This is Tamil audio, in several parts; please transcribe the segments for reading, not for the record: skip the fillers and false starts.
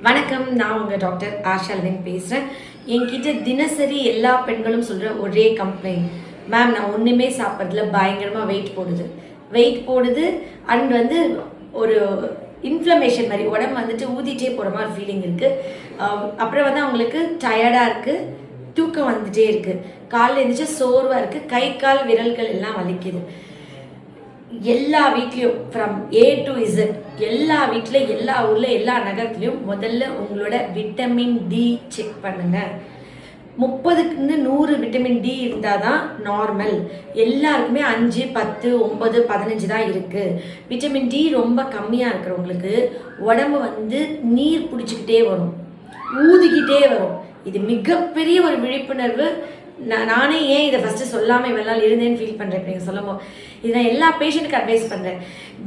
வணக்கம், நான் உங்கள் டாக்டர் ஆஷாலின் பேசுகிறேன். என்கிட்ட தினசரி எல்லா பெண்களும் சொல்கிற ஒரே கம்ப்ளைண்ட், மேம் நான் ஒன்றுமே சாப்பிட்றதுல பயங்கரமாக வெயிட் போடுது அண்ட் ஒரு இன்ஃப்ளமேஷன் மாதிரி உடம்பு ஊதிட்டே போகிற மாதிரி ஃபீலிங் இருக்குது. அப்புறம் அவங்களுக்கு டயர்டாக இருக்குது, தூக்கம் வந்துட்டே இருக்குது, காலையில் எழுந்திரிச்சா சோர்வாக இருக்குது, கை கால் விரல்கள் எல்லாம் வலிக்குது. எல்லா வீட்லேயும் ஃப்ரம் ஏ டு இசட் எல்லா வீட்டில் எல்லா ஊரில் எல்லா நகரத்துலேயும் முதல்ல உங்களோட விட்டமின் டி செக் பண்ணுங்கள். 30க்கு 100 விட்டமின் டி இருந்தால் தான் நார்மல். எல்லாருக்குமே 5, 10, 9, 15 தான் இருக்குது. விட்டமின் டி ரொம்ப கம்மியாக இருக்கிறவங்களுக்கு உடம்பு நீர் பிடிச்சிக்கிட்டே வரும், ஊதிக்கிட்டே வரும். இது மிகப்பெரிய ஒரு விழிப்புணர்வு. நானே ஏன் இதை ஃபஸ்ட்டு சொல்லாமல் இவ்வளோ நாள் இருந்தேன்னு ஃபீல் பண்ணுறேன். இப்போ நீங்கள் சொல்லும்போது இது நான் எல்லா பேஷண்ட்டுக்கு அட்வைஸ் பண்ணுறேன்.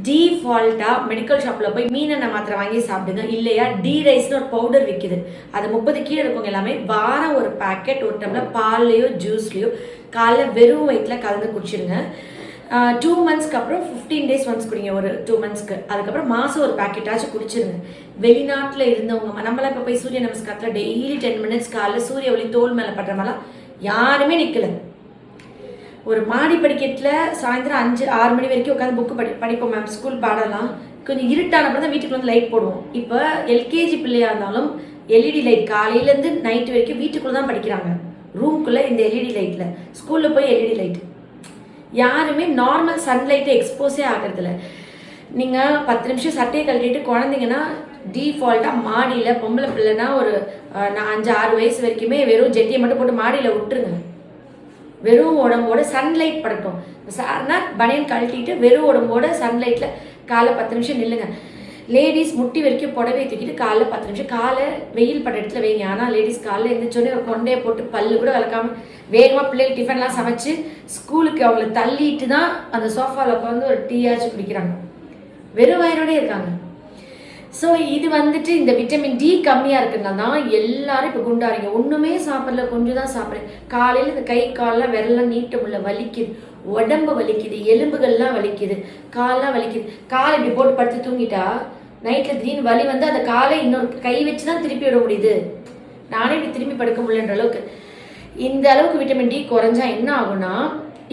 டீஃபால்ட்டாக மெடிக்கல் ஷாப்பில் போய் மீனெண்ணெய் மாத்திரை வாங்கி சாப்பிடுங்க. இல்லையா டி ரைஸ்னு ஒரு பவுடர் விற்கிது, அது 30 கீழே இருக்கவங்க எல்லாமே வாரம் ஒரு பேக்கெட் ஒரு டம்ளர் பால்லையோ ஜூஸ்லையோ காலைல வெறும் வயிற்றில் கலந்து குடிச்சிடுங்க. 2 மந்த்ஸ்க்கு அப்புறம் 15 டேஸ் ஒன்ஸ் குடிங்க, ஒரு 2 மந்த்ஸ்க்கு. அதுக்கப்புறம் மாதம் ஒரு பேக்கெட்டாச்சும் குடிச்சிருங்க. வெளிநாட்டில் இருந்தவங்க நம்மளாம் இப்போ போய் சூரிய நமஸ்காரத்தில் டெய்லி 10 மினிட்ஸ் காலைல சூரிய ஒளி தோல் மேலே படுற மாதிரிலாம் யாருமே நிற்கலை. ஒரு மாடி படிக்கட்டில் சாயந்தரம் 5-6 மணி வரைக்கும் உட்காந்து புக்கு படிப்போம் மேம். ஸ்கூல் பாடலாம் கொஞ்சம் இருட்டானப்போ தான் வீட்டுக்குள்ள லைட் போடுவோம். இப்போ எல்கேஜி பிள்ளையாக இருந்தாலும் எல்இடி லைட் காலையிலேருந்து நைட்டு வரைக்கும் வீட்டுக்குள்ளே தான் படிக்கிறாங்க, ரூம்குள்ளே இந்த எல்இடி லைட்டில். ஸ்கூலில் போய் எல்இடி லைட், யாருமே நார்மல் சன்லைட்டை எக்ஸ்போஸே ஆகிறதில்ல. நீங்கள் 10 நிமிஷம் சட்டையை கழட்டிட்டு குழந்தைங்கன்னா டீஃபால்ட்டாக மாடியில் பொம்பளை பிள்ளைனா ஒரு 5-6 வயசு வரைக்குமே வெறும் ஜெட்டியை மட்டும் போட்டு மாடியில் விட்டுருங்க. வெறும் உடம்போட சன்லைட் படட்டும். சார்னா பனியன் கழட்டிட்டு வெறும் உடம்போட சன்லைட்டில் காலை 10 நிமிஷம் நில்லுங்க. லேடிஸ் முட்டி வரைக்கும் புடவை தூக்கிட்டு காலைல 10 நிமிஷம் காலை வெயில் பட இடத்துல வைங்க. ஆனால் லேடிஸ் காலைல எழுந்திரிச்சோடனே கொண்டையை போட்டு பல்லு கூட விளக்காமல் வேகமாக பிள்ளைகள் டிஃபன்லாம் சமைச்சு ஸ்கூலுக்கு அவங்கள தள்ளிட்டு தான் அந்த சோஃபாவில் உட்காந்து ஒரு டீயாச்சும் குடிக்கிறாங்க, வெறும் வயிறோடே இருக்காங்க. ஸோ இது இந்த விட்டமின் டி கம்மியாக இருக்கிறதுனால தான் எல்லாரும் இப்போ குண்டாறீங்க. ஒன்றுமே சாப்பிடல, கொஞ்சம் தான் சாப்பிட்றேன். காலையில் இந்த கை காலெலாம் விரலாம் நீட்ட முடியல, வலிக்குது, உடம்பு வலிக்குது, எலும்புகள்லாம் வலிக்குது, காலெலாம் வலிக்குது. காலை இப்படி போட்டு படுத்து தூங்கிட்டா நைட்டில் திடீர்னு வலி அந்த காலை இன்னொரு கை வச்சு தான் திருப்பி விட முடியுது. நானே இப்படி திரும்பி படுக்க முடியலன்ற அளவுக்கு. இந்த அளவுக்கு விட்டமின் டி குறைஞ்சா என்ன ஆகும்னா,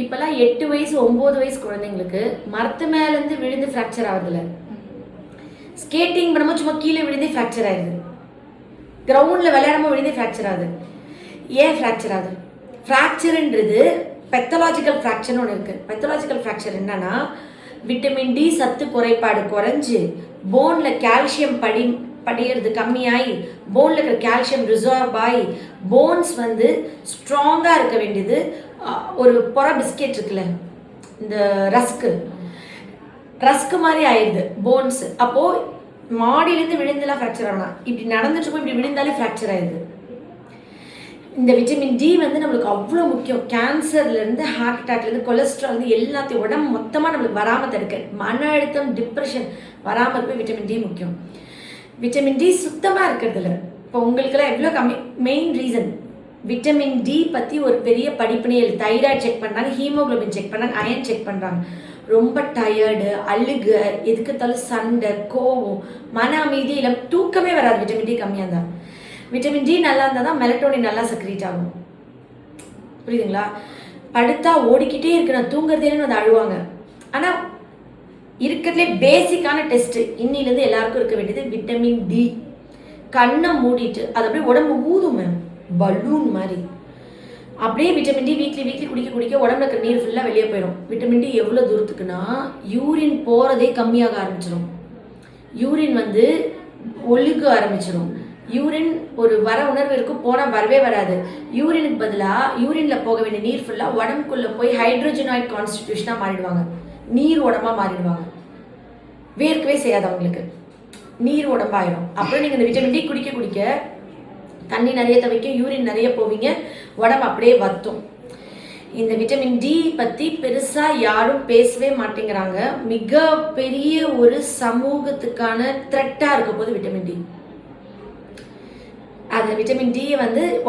இப்போல்லாம் 8 வயசு 9 வயசு குழந்தைங்களுக்கு மரத்து மேலேருந்து விழுந்து ஃப்ராக்சர் ஆகுதுல்ல, ஸ்கேட்டிங் பண்ணும்போது சும்மா கீழே விழுந்தே ஃப்ராக்சர் ஆயிடுது, கிரவுண்டில் விளையாடாமல் விழுந்தே ஃப்ராக்சர் ஆகுது. ஏன் ஃப்ராக்சர் ஆகுது? ஃப்ராக்சருன்றது பெத்தலாஜிக்கல் ஃப்ராக்சர்னு ஒன்று இருக்குது. பெத்தலாஜிக்கல் ஃப்ராக்சர் என்னன்னா, விட்டமின் டி சத்து குறைபாடு குறைஞ்சி போனில் கால்சியம் படிகிறது கம்மியாகி போனில் இருக்கிற கால்சியம் ரிசர்வ் ஆகி போன்ஸ் ஸ்ட்ராங்காக இருக்க வேண்டியது. ஒரு பொற பிஸ்கெட் இருக்குல்ல, இந்த ரஸ்க்கு மாதிரி ஆயிடுது போன்ஸ். அப்போது மாடியிலேருந்து விழுந்துலாம் ஃப்ராக்சர் ஆகலாம், இப்படி நடந்துட்டு போய் இப்படி விழுந்தாலே ஃப்ராக்சர் ஆயிடுது. இந்த விட்டமின் டி நம்மளுக்கு அவ்வளோ முக்கியம். கேன்சர்லேருந்து, ஹார்ட் அட்டாக்லேருந்து, கொலஸ்ட்ரால் எல்லாத்தையும் உடம்பு மொத்தமாக நம்மளுக்கு வராமல் தடுக்க, மன அழுத்தம், டிப்ரெஷன் வராமல் இருக்க விட்டமின் டி முக்கியம். விட்டமின் டி சுத்தமாக இருக்கிறதுல இப்போ உங்களுக்கெல்லாம் எவ்வளோ கம்மி. மெயின் ரீசன் விட்டமின் டி பற்றி ஒரு பெரிய படிப்பினை. தைராய்டு செக் பண்ணுறாங்க, ஹீமோக்ளோபின் செக் பண்ணுறாங்க, அயன் செக் பண்ணுறாங்க. ரொம்ப டயர்டு, அழுக, எதுக்குத்தாலும் சண்டை, கோவம், மன அமைதி இல்லை, தூக்கமே வராது விட்டமின் டி கம்மியாக இருந்தால். விட்டமின் டி நல்லா இருந்தால் தான் மெலட்டோனின் நல்லா செக்ரீட் ஆகும். புரியுதுங்களா? படுத்தா ஓடிக்கிட்டே இருக்கு, நான் தூங்குறதேன்னு அழுவாங்க. ஆனால் இருக்கிறதுலே பேசிக்கான டெஸ்ட்டு இன்னிலேருந்து எல்லாருக்கும் இருக்க வேண்டியது விட்டமின் டி. கண்ணை மூடிட்டு அது அப்படியே உடம்பு ஊதும் மேம், பலூன் மாதிரி. அப்படியே விட்டமின் டி வீக்லி குடிக்க உடம்புல இருக்கிற நீர் ஃபுல்லாக வெளியே போயிடும். விட்டமின் டி எவ்வளோ தூரத்துக்குன்னா, யூரின் போகிறதே கம்மியாக ஆரம்பிச்சிடும். யூரின் ஒழுக ஆரம்பிச்சிடும். யூரின் ஒரு வர உணர்வு இருக்கும், போனால் வரவே வராது. யூரினுக்கு பதிலாக யூரினில் போக வேண்டிய நீர் ஃபுல்லாக உடம்புக்குள்ளே போய் ஹைட்ரோஜனாய்ட் கான்ஸ்டிடியூஷனாக மாறிடுவாங்க, நீர் உடம்பாக மாறிடுவாங்க. வேர்க்கவே செய்யாது அவங்களுக்கு, நீர் உடம்பாயிடும். அப்புறம் நீங்கள் இந்த விட்டமின் டி குடிக்க தண்ணி நிறைய தவிக்கும், யூரின் நிறைய போவீங்க, உடம்பு அப்படியே வத்தும். இந்த விட்டமின் டி பற்றி பெருசாக யாரும் பேசவே மாட்டேங்கிறாங்க. மிகப்பெரிய ஒரு சமூகத்துக்கான த்ரெட்டாக இருக்க போது விட்டமின் டி. அந்த விட்டமின் டி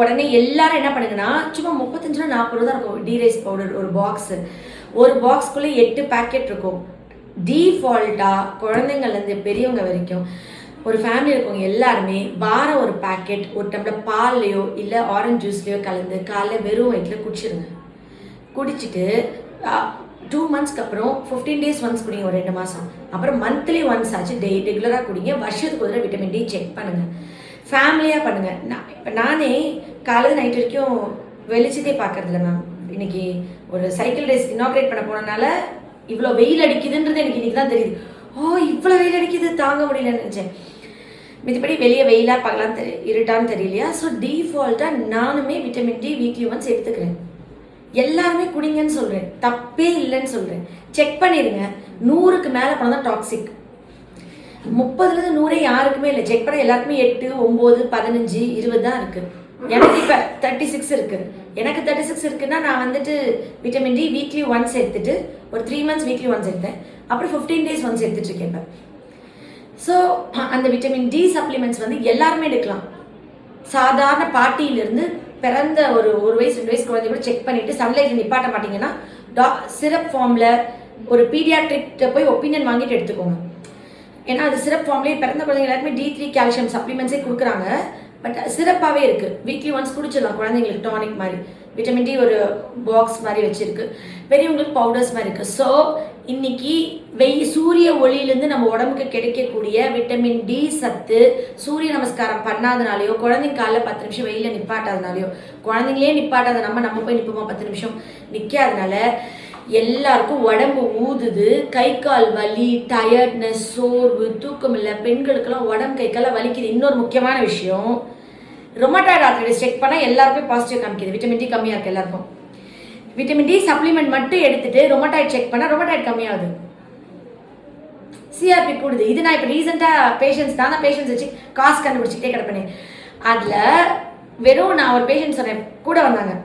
உடனே எல்லாரும் என்ன பண்ணுங்கன்னா, சும்மா 35-40 தான் இருக்கும் டி ரைஸ் பவுடர் ஒரு பாக்ஸு. ஒரு பாக்ஸ்குள்ளே 8 பேக்கெட் இருக்கும். டீஃபால்ட்டாக குழந்தைங்கள்லேருந்து பெரியவங்க வரைக்கும் ஒரு ஃபேமிலி இருக்கவங்க எல்லாருமே வாரம் ஒரு பேக்கெட் ஒரு டம்ளர் பால்லையோ இல்லை ஆரஞ்சு ஜூஸ்லையோ கலந்து காலைல வெறும் வயிற்றில் குடிச்சிருங்க. குடிச்சிட்டு 2 மந்த்ஸ்க்கு அப்புறம் 15 days ஒன்ஸ் குடிங்க, ஒரு 2 மாதம். அப்புறம் மந்த்லி ஒன்ஸ் ஆச்சு ரெகுலராக குடிங்க. வருஷத்துக்கு ஒரு விட்டமின் டி செக் பண்ணுங்கள். ஃபேமிலியாக பண்ணுங்கள். இப்போ நானே காலையில் நைட் வரைக்கும் வெளிச்சத்தே பார்க்கறதில்ல மேம். இன்னைக்கு ஒரு சைக்கிள் ரேஸ் இனாக்ரேட் பண்ண போனனால இவ்வளோ வெயில் அடிக்குதுன்றது எனக்கு இன்னைக்கு தான் தெரியுது. இவ்வளோ வெயில் அடிக்குது, தாங்க முடியலன்னு நினச்சேன். மித்தபடி வெளியே வெயிலாக பார்க்கலாம் இருட்டான்னு தெரியலையா. ஸோ டிஃபால்ட்டாக நானுமே விட்டமின் டி வீக்லி ஒன்ஸ் எடுத்துக்கிறேன். எல்லாருமே குடிங்கன்னு சொல்கிறேன், தப்பே இல்லைன்னு சொல்கிறேன். செக் பண்ணிடுங்க. 100க்கு மேலே போனால் தான் டாக்ஸிக். 30லேருந்து 100 யாருக்குமே இல்லை. செக் பண்ண எல்லாருக்குமே 8, 9, 15, 20 தான் இருக்குது. எனக்கு இப்போ 36 இருக்குது. எனக்கு 36 இருக்குன்னா நான் வந்துட்டு விட்டமின் டி வீக்லி ஒன்ஸ் எடுத்துட்டு ஒரு 3 மந்த்ஸ் வீக்லி ஒன்ஸ் எடுத்தேன். அப்புறம் 15 days ஒன்ஸ் எடுத்துட்டு இருக்கேன் இப்போ. ஸோ அந்த விட்டமின் டி சப்ளிமெண்ட்ஸ் வந்து எல்லாருமே எடுக்கலாம். சாதாரண பாட்டியிலிருந்து பிறந்த ஒரு 1 வயசு 2 வயசு குழந்தை கூட செக் பண்ணிட்டு சன்லைட்டில் நிப்பாட்ட மாட்டீங்கன்னா சிரப் ஃபார்மில் ஒரு பீடியாட்ரிக்ட போய் ஒப்பீனியன் வாங்கிட்டு எடுத்துக்கோங்க. ஏன்னா அது சிரப் ஃபார்ம்லேயே பிறந்த குழந்தைங்க எல்லாருமே D3 கால்சியம் சப்ளிமெண்ட்ஸே கொடுக்குறாங்க. பட் சிறப்பாகவே இருக்குது. வீக்லி ஒன்ஸ் குடிச்சிடலாம். குழந்தைங்களுக்கு டானிக் மாதிரி, விட்டமின் டி ஒரு பாக்ஸ் மாதிரி வச்சுருக்கு. பெரியவங்களுக்கு பவுடர்ஸ் மாதிரி இருக்குது. ஸோ இன்னைக்கு சூரிய ஒளியிலேருந்து நம்ம உடம்புக்கு கிடைக்கக்கூடிய விட்டமின் டி சத்து சூரிய நமஸ்காரம் பண்ணாதனாலையோ, குழந்தைங்க காலைல 10 நிமிஷம் வெயிலில் நிப்பாட்டாதனாலையோ, குழந்தைங்களே நிப்பாட்டாத நம்ம போய் நிற்போமா 10 நிமிஷம் நிற்காதனால எல்லாருக்கும் உடம்பு ஊதுது. கை கால் வலி, டயர்ட்னஸ், சோர்வு, தூக்கம் இல்லை. பெண்களுக்கெல்லாம் உடம்பு கை கால வலிக்குது. இன்னொரு முக்கியமான விஷயம், ரொமட்டாய்டு ஆர்த்ரைட்டிஸ் செக் பண்ணால் எல்லாருக்கும் பாசிட்டிவ் காமிக்குது. விட்டமின் டி கம்மியாக இருக்குது எல்லாருக்கும். விட்டமின் டி சப்ளிமெண்ட் மட்டும் எடுத்துட்டு ரொமட்டாய்டு செக் பண்ணால் ரொமட்டாய்டு கம்மியாகுது, சிஆர்பி கூடுது. இது நான் இப்போ ரீசெண்டாக பேஷண்ட்ஸ் வச்சு காசு கண்டுபிடிச்சிக்கிட்டே கிடப்பேன். அதில் வெறும் நான் ஒரு பேஷண்ட் சொன்னேன், கூட வந்தாங்க.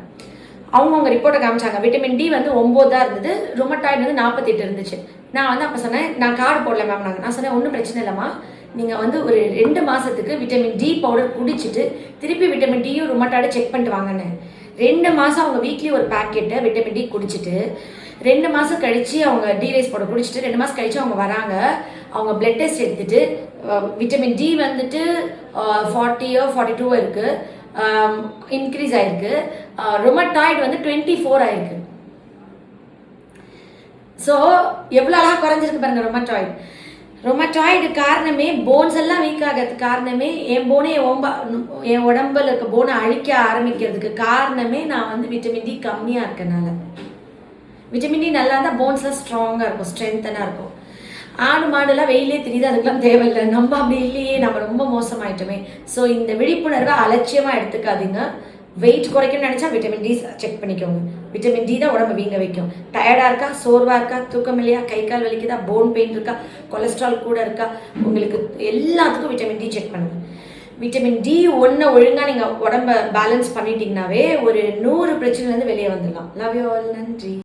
அவங்க ரிப்போர்ட்டை காமிச்சாங்க. விட்டமின் டி வந்து 9 தான் இருந்தது, ரொமட்டாய்டு வந்து 48 இருந்துச்சு. நான் வந்து அப்போ சொன்னேன், நான் கார்டு போடல மேம். நான் சொன்னேன், ஒன்றும் பிரச்சனை இல்லைம்மா, நீங்கள் வந்து ஒரு 2 மாதத்துக்கு விட்டமின் டி பவுடர் குடிச்சிட்டு திருப்பி விட்டமின் டியும் ரொமட்டாய்டு செக் பண்ணிட்டு வாங்கன்னு. 2 மாதம் அவங்க வீக்லி ஒரு பேக்கெட்டை விட்டமின் டி குடிச்சிட்டு 2 மாதம் கழித்து அவங்க டிரைஸ் பவுடர் குடிச்சிட்டு 2 மாதம் கழித்து அவங்க வராங்க. அவங்க பிளட் டெஸ்ட் எடுத்துட்டு விட்டமின் டி வந்துட்டு 40 42 இருக்குது, இன்க்ரீஸ் ஆயிருக்கு. ரொமட்டாய்டு வந்து 24 ஆயிருக்கு. ஸோ எவ்வளோ அழகாக குறைஞ்சிருக்கு பாருங்க. ரொமட்டாய்டு காரணமே போன்ஸ் எல்லாம் வீக் ஆகிறதுக்கு காரணமே என் போனே என் உடம்புல இருக்க போனை அழிக்க ஆரம்பிக்கிறதுக்கு காரணமே நான் வந்து விட்டமின் டி கம்மியாக இருக்கனால. விட்டமின் டி நல்லா இருந்தால் போன்ஸ்லாம் ஸ்ட்ராங்காக இருக்கும், ஸ்ட்ரென்த்தனாக இருக்கும். ஆடு மாடுலாம் வெயிலே தெரியுது, அதுக்கெல்லாம் தேவையில்லை. நம்ம அப்படி இல்லையே, நம்ம ரொம்ப மோசமாயிட்டோமே. ஸோ இந்த விழிப்புணர்வை அலட்சியமாக எடுத்துக்காதீங்க. வெயிட் குறைக்கணும்னு நினச்சா விட்டமின் டி செக் பண்ணிக்கோங்க. விட்டமின் டி தான் உடம்பு வீங்க வைக்கும். டயர்டாக இருக்கா, சோர்வாக இருக்கா, தூக்கம் இல்லையா, கை கால் வலிக்குதா, போன் பெயின் இருக்கா, கொலஸ்ட்ரால் கூட இருக்கா, உங்களுக்கு எல்லாத்துக்கும் விட்டமின் டி செக் பண்ணுங்க. விட்டமின் டி ஒழுங்காக நீங்கள் உடம்பை பேலன்ஸ் பண்ணிட்டீங்கன்னாவே ஒரு 100 பிரச்சனைலேருந்து வெளியே வந்துடலாம். Love you all. நன்றி.